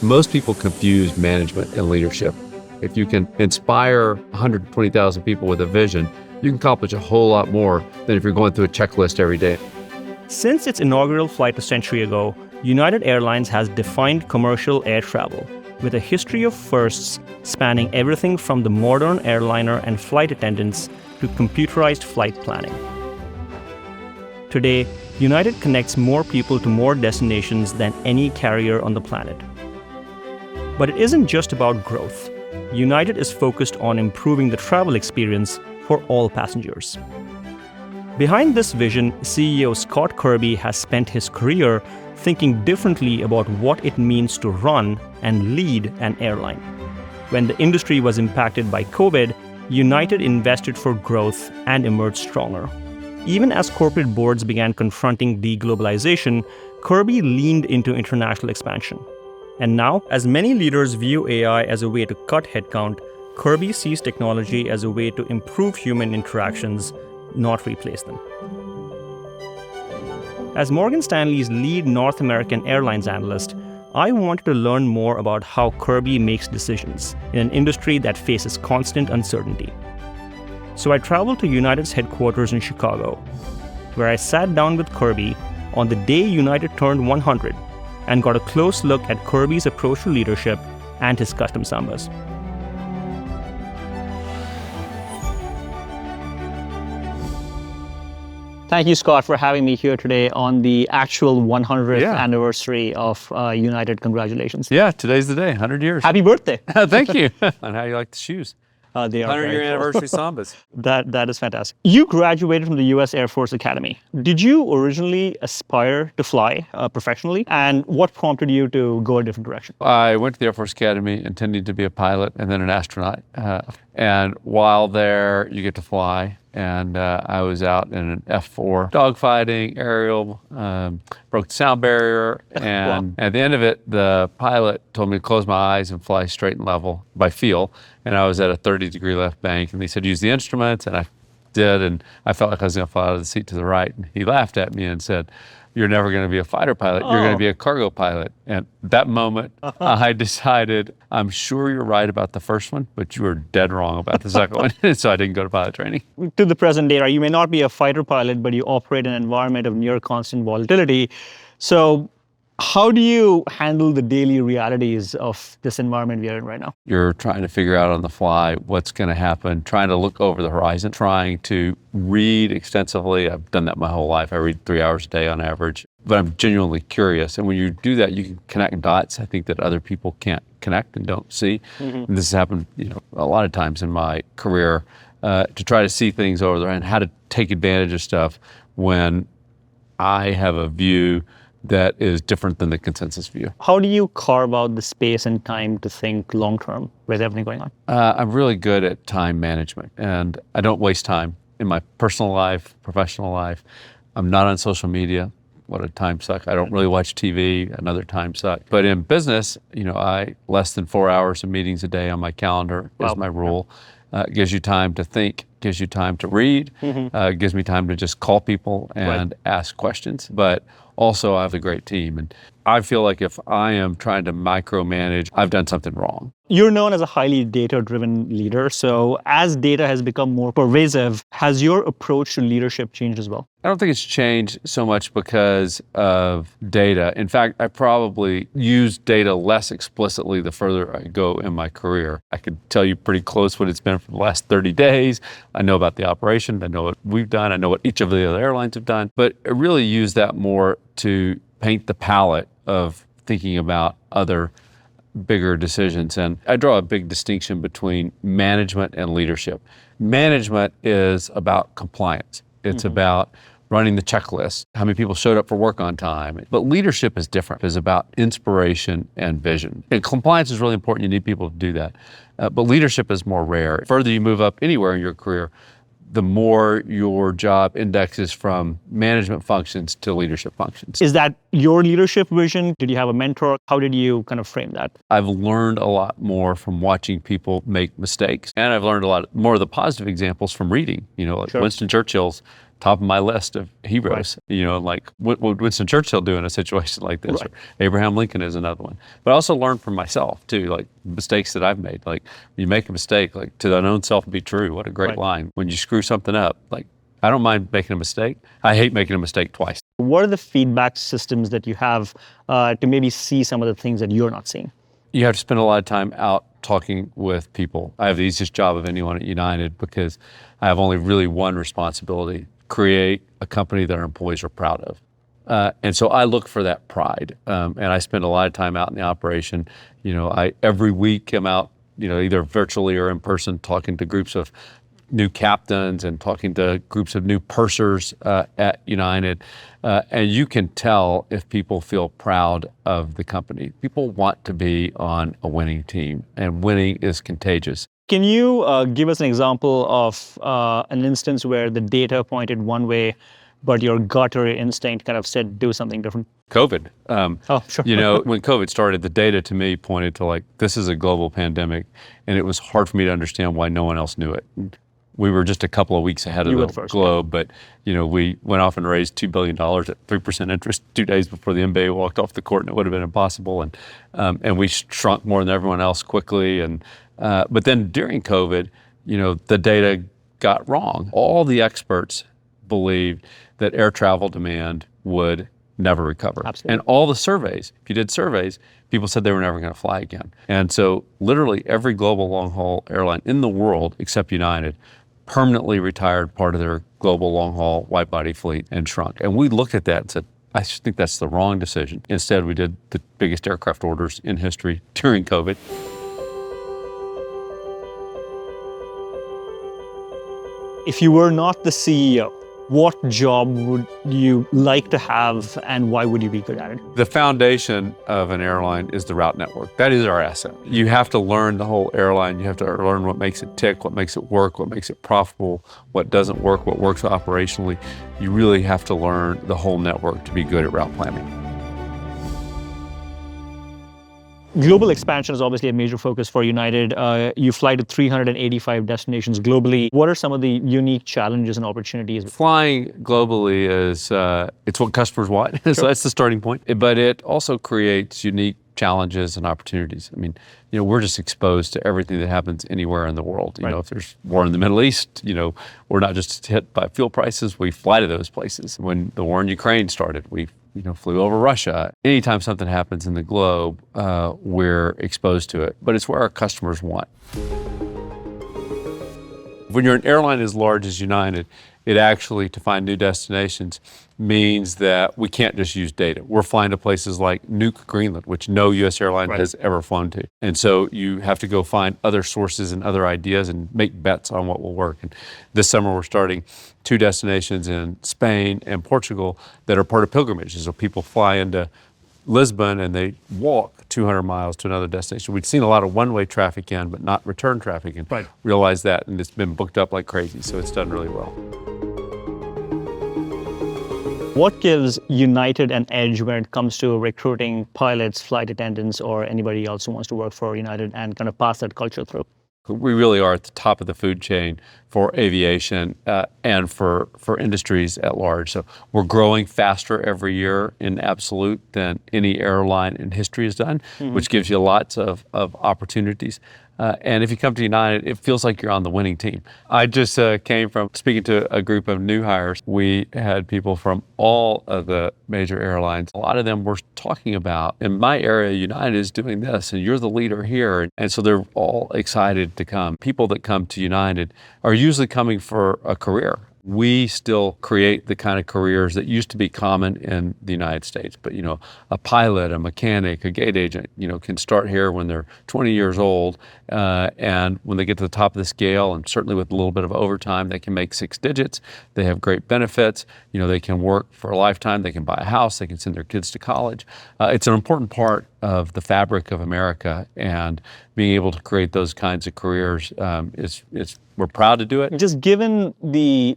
Most people confuse management and leadership. If you can inspire 120,000 people with a vision, you can accomplish a whole lot more than if you're going through a checklist every day. Since its inaugural flight a century ago, United Airlines has defined commercial air travel with a history of firsts spanning everything from the modern airliner and flight attendants to computerized flight planning. Today, United connects more people to more destinations than any carrier on the planet. But it isn't just about growth. United is focused on improving the travel experience for all passengers. Behind this vision, CEO Scott Kirby has spent his career thinking differently about what it means to run and lead an airline. When the industry was impacted by COVID, United invested for growth and emerged stronger. Even as corporate boards began confronting deglobalization, Kirby leaned into international expansion. And now, as many leaders view AI as a way to cut headcount, Kirby sees technology as a way to improve human interactions, not replace them. As Morgan Stanley's lead North American Airlines analyst, I wanted to learn more about how Kirby makes decisions in an industry that faces constant uncertainty. So I traveled to United's headquarters in Chicago, where I sat down with Kirby on the day United turned 100 and got a close look at Kirby's approach to leadership and his custom sambas. Thank you, Scott, for having me here today on the actual 100th anniversary of United. Congratulations. Yeah, today's the day, 100 years. Happy birthday. Thank you. And how you like the shoes? They are 100-year anniversary sambas. That is fantastic. You graduated from the U.S. Air Force Academy. Did you originally aspire to fly professionally? And what prompted you to go a different direction? I went to the Air Force Academy intending to be a pilot and then an astronaut. And while there, you get to fly. And I was out in an F-4 dogfighting, aerial, broke the sound barrier. And at the end of it, the pilot told me to close my eyes and fly straight and level by feel. And I was at a 30-degree left bank. And they said, use the instruments. And I did. And I felt like I was going to fall out of the seat to the right. And he laughed at me and said, you're never going to be a fighter pilot. You're going to be a cargo pilot. And that moment, I decided, I'm sure you're right about the first one, but you were dead wrong about the second one. So I didn't go to pilot training. To the present day, right, you may not be a fighter pilot, but you operate in an environment of near constant volatility. So how do you handle the daily realities of this environment we are in right now? You're trying to figure out on the fly what's going to happen, trying to look over the horizon, trying to read extensively. I've done that my whole life. I read 3 hours a day on average, but I'm genuinely curious. And when you do that, you can connect dots, I think, that other people can't connect and don't see. And this has happened, a lot of times in my career, to try to see things over there and how to take advantage of stuff when I have a view that is different than the consensus view. How do you carve out the space and time to think long-term with everything going on? I'm really good at time management, and I don't waste time in my personal life, professional life. I'm not on social media. What a time suck. I don't really watch TV, another time suck. But in business, I less than 4 hours of meetings a day on my calendar is my rule. It gives you time to think, gives you time to read, gives me time to just call people and ask questions. But also, I have a great team. And I feel like if I am trying to micromanage, I've done something wrong. You're known as a highly data-driven leader. So as data has become more pervasive, has your approach to leadership changed as well? I don't think it's changed so much because of data. In fact, I probably use data less explicitly the further I go in my career. I could tell you pretty close what it's been for the last 30 days. I know about the operation. I know what we've done. I know what each of the other airlines have done. But I really use that more to paint the palette of thinking about other bigger decisions. And I draw a big distinction between management and leadership. Management is about compliance. It's about running the checklist, how many people showed up for work on time. But leadership is different. It's about inspiration and vision. And compliance is really important. You need people to do that. But leadership is more rare. The further you move up anywhere in your career, the more your job indexes from management functions to leadership functions. Is that your leadership vision? Did you have a mentor? How did you kind of frame that? I've learned a lot more from watching people make mistakes. And I've learned a lot more of the positive examples from reading. Like Winston Churchill's top of my list of heroes. Like what would Winston Churchill do in a situation like this? Right. Or Abraham Lincoln is another one. But I also learned from myself too, like mistakes that I've made. Like when you make a mistake, like to thine own self be true. What a great line. When you screw something up, like I don't mind making a mistake. I hate making a mistake twice. What are the feedback systems that you have to maybe see some of the things that you're not seeing? You have to spend a lot of time out talking with people. I have the easiest job of anyone at United because I have only really one responsibility: create a company that our employees are proud of. And so I look for that pride. And I spend a lot of time out in the operation. I every week am out, either virtually or in person, talking to groups of new captains and talking to groups of new pursers at United. And you can tell if people feel proud of the company. People want to be on a winning team, and winning is contagious. Can you give us an example of an instance where the data pointed one way, but your gut or your instinct kind of said do something different? COVID. Sure. When COVID started, the data to me pointed to like, this is a global pandemic, and it was hard for me to understand why no one else knew it. We were just a couple of weeks ahead of the globe, but we went off and raised $2 billion at 3% interest 2 days before the NBA walked off the court, and it would have been impossible. And we shrunk more than everyone else quickly. But then during COVID, the data got wrong. All the experts believed that air travel demand would never recover. Absolutely. And all the surveys, if you did surveys, people said they were never going to fly again. And so literally every global long-haul airline in the world, except United, permanently retired part of their global long-haul wide-body fleet and shrunk. And we looked at that and said, I just think that's the wrong decision. Instead, we did the biggest aircraft orders in history during COVID. If you were not the CEO, what job would you like to have, and why would you be good at it? The foundation of an airline is the route network. That is our asset. You have to learn the whole airline. You have to learn what makes it tick, what makes it work, what makes it profitable, what doesn't work, what works operationally. You really have to learn the whole network to be good at route planning. Global expansion is obviously a major focus for United. You fly to 385 destinations globally. What are some of the unique challenges and opportunities? Flying globally is it's what customers want, so that's the starting point. But it also creates unique challenges and opportunities. I mean, we're just exposed to everything that happens anywhere in the world. If there's war in the Middle East, we're not just hit by fuel prices. We fly to those places. When the war in Ukraine started, we flew over Russia. Anytime something happens in the globe, we're exposed to it. But it's where our customers want. When you're an airline as large as United, it actually, to find new destinations, means that we can't just use data. We're flying to places like Nuuk, Greenland, which no U.S. airline has ever flown to. And so you have to go find other sources and other ideas and make bets on what will work. And this summer we're starting 2 destinations in Spain and Portugal that are part of pilgrimages. So people fly into Lisbon and they walk 200 miles to another destination. We'd seen a lot of one-way traffic in, but not return traffic in. Realized that, and it's been booked up like crazy, so it's done really well. What gives United an edge when it comes to recruiting pilots, flight attendants, or anybody else who wants to work for United and kind of pass that culture through? We really are at the top of the food chain for aviation and for industries at large. So we're growing faster every year in absolute than any airline in history has done, which gives you lots of opportunities. And if you come to United, it feels like you're on the winning team. I just came from speaking to a group of new hires. We had people from all of the major airlines. A lot of them were talking about, in my area, United is doing this, and you're the leader here. And so they're all excited to come. People that come to United are usually coming for a career. We still create the kind of careers that used to be common in the United States. But, a pilot, a mechanic, a gate agent, can start here when they're 20 years old. And when they get to the top of the scale, and certainly with a little bit of overtime, they can make 6 digits. They have great benefits. They can work for a lifetime. They can buy a house. They can send their kids to college. It's an important part of the fabric of America, and being able to create those kinds of careers we're proud to do it. Just given the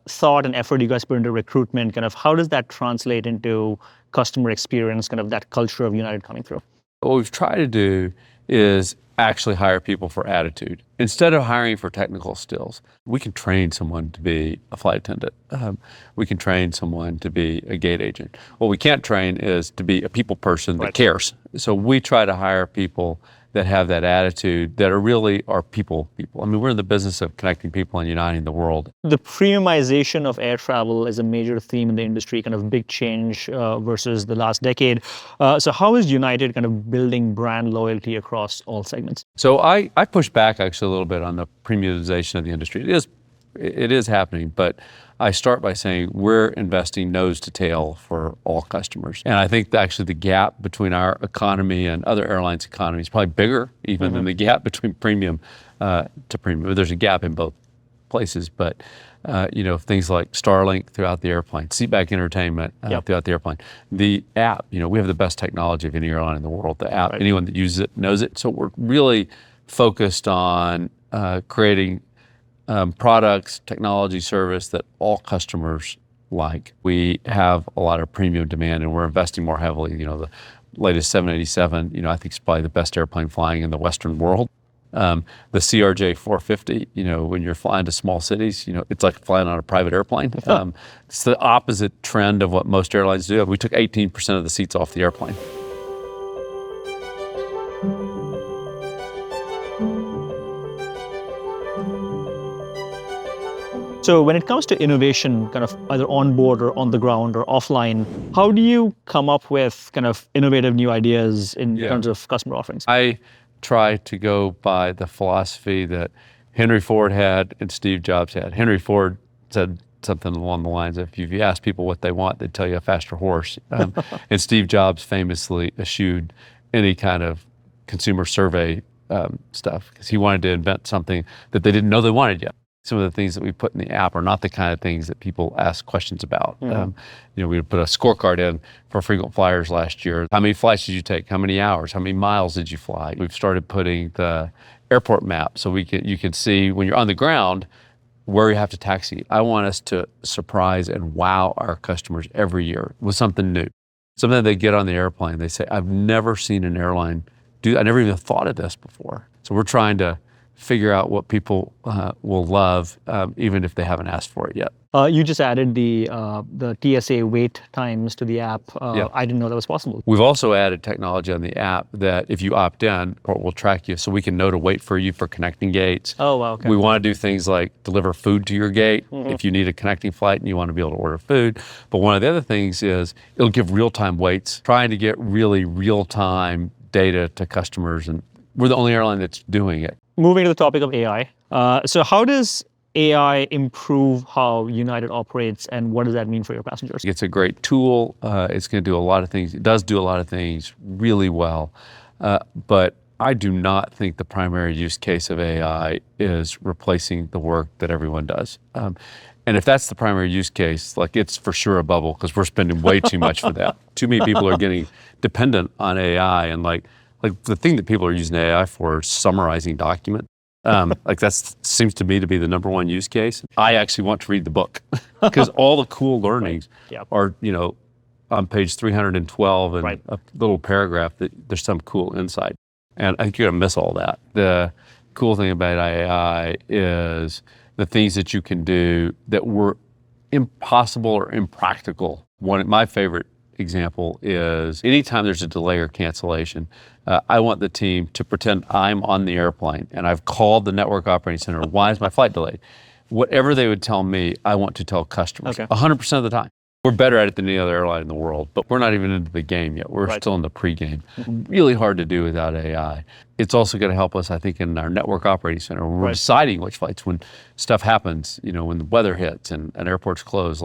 thought and effort you guys put into recruitment, kind of how does that translate into customer experience, kind of that culture of United coming through? What we've tried to do is actually hire people for attitude. Instead of hiring for technical skills, we can train someone to be a flight attendant. We can train someone to be a gate agent. What we can't train is to be a people person that cares. So we try to hire people that have that attitude, that are people. I mean, we're in the business of connecting people and uniting the world. The premiumization of air travel is a major theme in the industry, kind of big change versus the last decade. So how is United kind of building brand loyalty across all segments? So I push back actually a little bit on the premiumization of the industry. It is happening, but I start by saying we're investing nose to tail for all customers. And I think actually the gap between our economy and other airlines' economy is probably bigger even than the gap between premium to premium. There's a gap in both places, but things like Starlink throughout the airplane, seatback entertainment throughout the airplane. The app, we have the best technology of any airline in the world. The app, anyone that uses it knows it. So we're really focused on creating products, technology, service that all customers like. We have a lot of premium demand and we're investing more heavily. The latest 787, I think is probably the best airplane flying in the Western world. The CRJ 450, when you're flying to small cities, it's like flying on a private airplane. It's the opposite trend of what most airlines do. We took 18% of the seats off the airplane. So when it comes to innovation, kind of either on board or on the ground or offline, how do you come up with kind of innovative new ideas in terms of customer offerings? I try to go by the philosophy that Henry Ford had and Steve Jobs had. Henry Ford said something along the lines of, if you ask people what they want, they'd tell you a faster horse. And Steve Jobs famously eschewed any kind of consumer survey stuff because he wanted to invent something that they didn't know they wanted yet. Some of the things that we put in the app are not the kind of things that people ask questions about. We put a scorecard in for frequent flyers last year. How many flights did you take? How many hours? How many miles did you fly? We've started putting the airport map so you can see when you're on the ground where you have to taxi. I want us to surprise and wow our customers every year with something new. Something they get on the airplane, they say, I've never seen an airline do, I never even thought of this before. So we're trying to figure out what people will love, even if they haven't asked for it yet. You just added the TSA wait times to the app. I didn't know that was possible. We've also added technology on the app that if you opt in, it will track you so we can know to wait for you for connecting gates. Oh, wow. Okay. We want to do things like deliver food to your gate if you need a connecting flight and you want to be able to order food. But one of the other things is it'll give real-time waits, trying to get really real-time data to customers. And we're the only airline that's doing it. Moving to the topic of AI. So how does AI improve how United operates and what does that mean for your passengers? It's a great tool. It's going to do a lot of things. It does do a lot of things really well. But I do not think the primary use case of AI is replacing the work that everyone does. And if that's the primary use case, it's for sure a bubble because we're spending way too much for that. Too many people are getting dependent on AI and the thing that people are using AI for is summarizing documents. That seems to me to be the number one use case. I actually want to read the book because all the cool learnings are, on page 312 and a little paragraph that there's some cool insight. And I think you're gonna miss all that. The cool thing about AI is the things that you can do that were impossible or impractical. My favorite example is anytime there's a delay or cancellation, I want the team to pretend I'm on the airplane and I've called the network operating center, why is my flight delayed? Whatever they would tell me, I want to tell customers 100% of the time. We're better at it than any other airline in the world, but we're not even into the game yet. We're still in the pre-game. Really hard to do without AI. It's also going to help us, I think, in our network operating center when we're deciding which flights, when stuff happens, when the weather hits and airports close.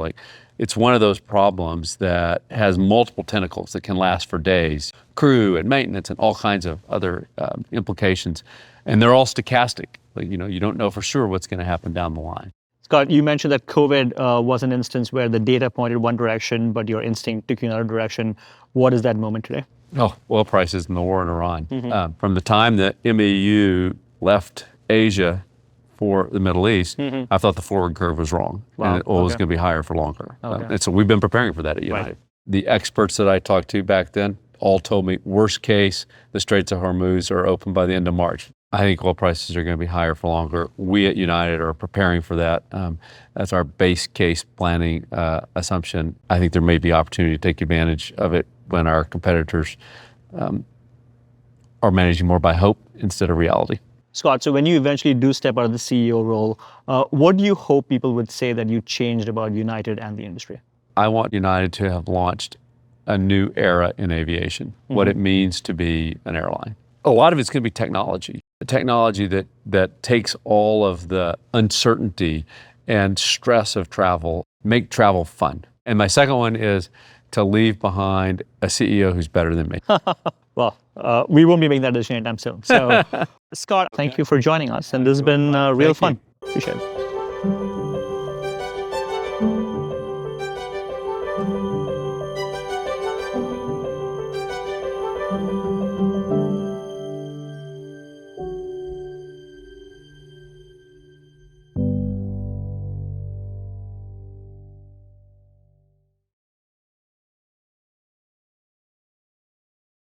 It's one of those problems that has multiple tentacles that can last for days, crew and maintenance and all kinds of other implications. And they're all stochastic. You don't know for sure what's going to happen down the line. Scott, you mentioned that COVID was an instance where the data pointed one direction, but your instinct took you another direction. What is that moment today? Oh, oil prices and the war in Iran. From the time that MEU left Asia for the Middle East, I thought the forward curve was wrong. Wow. And oil was going to be higher for longer. And so we've been preparing for that at United. The experts that I talked to back then, all told me, worst case, the Straits of Hormuz are open by the end of March. I think oil prices are going to be higher for longer. We at United are preparing for that. That's our base case planning assumption. I think there may be opportunity to take advantage of it when our competitors are managing more by hope instead of reality. Scott, so when you eventually do step out of the CEO role, what do you hope people would say that you changed about United and the industry? I want United to have launched a new era in aviation, what it means to be an airline. A lot of it's going to be technology, a technology that takes all of the uncertainty and stress of travel, make travel fun. And my second one is to leave behind a CEO who's better than me. Well, we won't be making that decision anytime soon. So, Scott, thank you for joining us. And this has been real fun. Appreciate it.